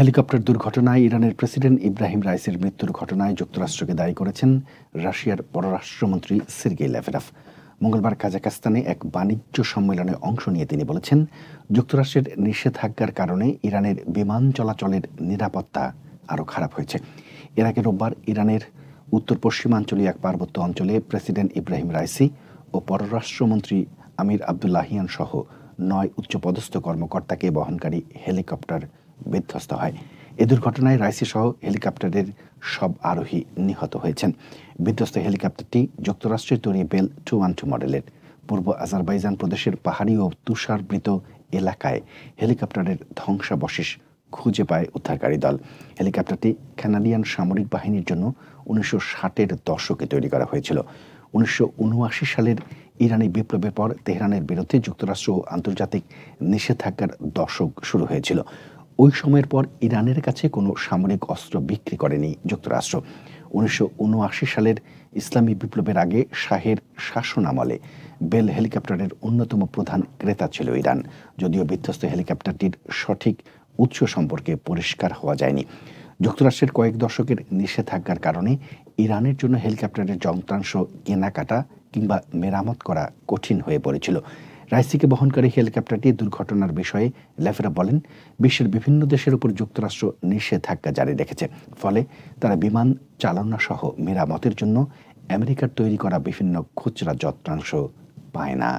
Helicopter দুর্ঘটনায় ইরানের president Ibrahim রাইসির মৃত্যুর ঘটনায় যুক্তরাষ্ট্রকে দায়ী করেছেন রাশিয়ার পররাষ্ট্রমন্ত্রী সের্গেই ল্যাভরভ। মঙ্গলবার কাজাখস্তানে এক বাণিজ্য সম্মেলনে অংশ নিয়ে তিনি বলেছেন, যুক্তরাষ্ট্রের নিষেধাজ্ঞার কারণে ইরানের বিমান চলাচলের নিরাপত্তা আরও খারাপ হয়েছে। এর আগে রোববার ইরানের উত্তর পশ্চিমাঞ্চলীয় এক পার্বত্য অঞ্চলে প্রেসিডেন্ট ইব্রাহিম রাইসি ও পররাষ্ট্রমন্ত্রী আমির আবদুল্লাহিয়ান সহ 9 উচ্চপদস্থ কর্মকর্তাকে বহনকারী হেলিকপ্টার বিধ্বস্ত হয়। এ দুর্ঘটনায় রাইসি সহ হেলিকপ্টারের সব আরোহী নিহত হয়েছেন। বিধ্বস্ত হেলিকপ্টারটি যুক্তরাষ্ট্রের তৈরি বেল 212 মডেলের। পূর্ব আজারবাইজান প্রদেশের পাহাড়ি ও তুষারবৃত এলাকায় হেলিকপ্টারের ধ্বংসাবশেষ খুঁজে পায় উদ্ধারকারী দল। হেলিকপ্টারটি কানাডিয়ান সামরিক বাহিনীর জন্য 1960-এর দশকে তৈরি করা হয়েছিল। 1979 সালের ইরানি বিপ্লবের পর তেহরানের বিরুদ্ধে যুক্তরাষ্ট্র ও আন্তর্জাতিক নিষেধাজ্ঞার দশক শুরু হয়েছিল। ওই সময়ের পর ইরানের কাছে কোনো সামরিক অস্ত্র বিক্রি করেনি যুক্তরাষ্ট্র। 1979 সালের ইসলামী বিপ্লবের আগে শাহের শাসনামলে বেল হেলিকপ্টারের অন্যতম প্রধান ক্রেতা ছিল ইরান। যদিও বিধ্বস্ত হেলিকপ্টারটির সঠিক উৎস সম্পর্কে পরিষ্কার হওয়া যায়নি। যুক্তরাষ্ট্রের কয়েক দশকের নিষেধাজ্ঞার কারণে ইরানের জন্য হেলিকপ্টারের যন্ত্রাংশ কেনাকাটা কিংবা মেরামত করা কঠিন হয়ে পড়েছিল। রাইসিকে বহনকারী হেলিকপ্টারটি দুর্ঘটনার বিষয়ে ল্যাভরভ বলেন, বিশ্বের বিভিন্ন দেশের উপর যুক্তরাষ্ট্র নিষেধাজ্ঞা জারি রেখেছে। ফলে তারা বিমান চালনা সহ মেরামতের জন্য আমেরিকার তৈরি করা বিভিন্ন খুচরা যন্ত্রাংশ পায় না।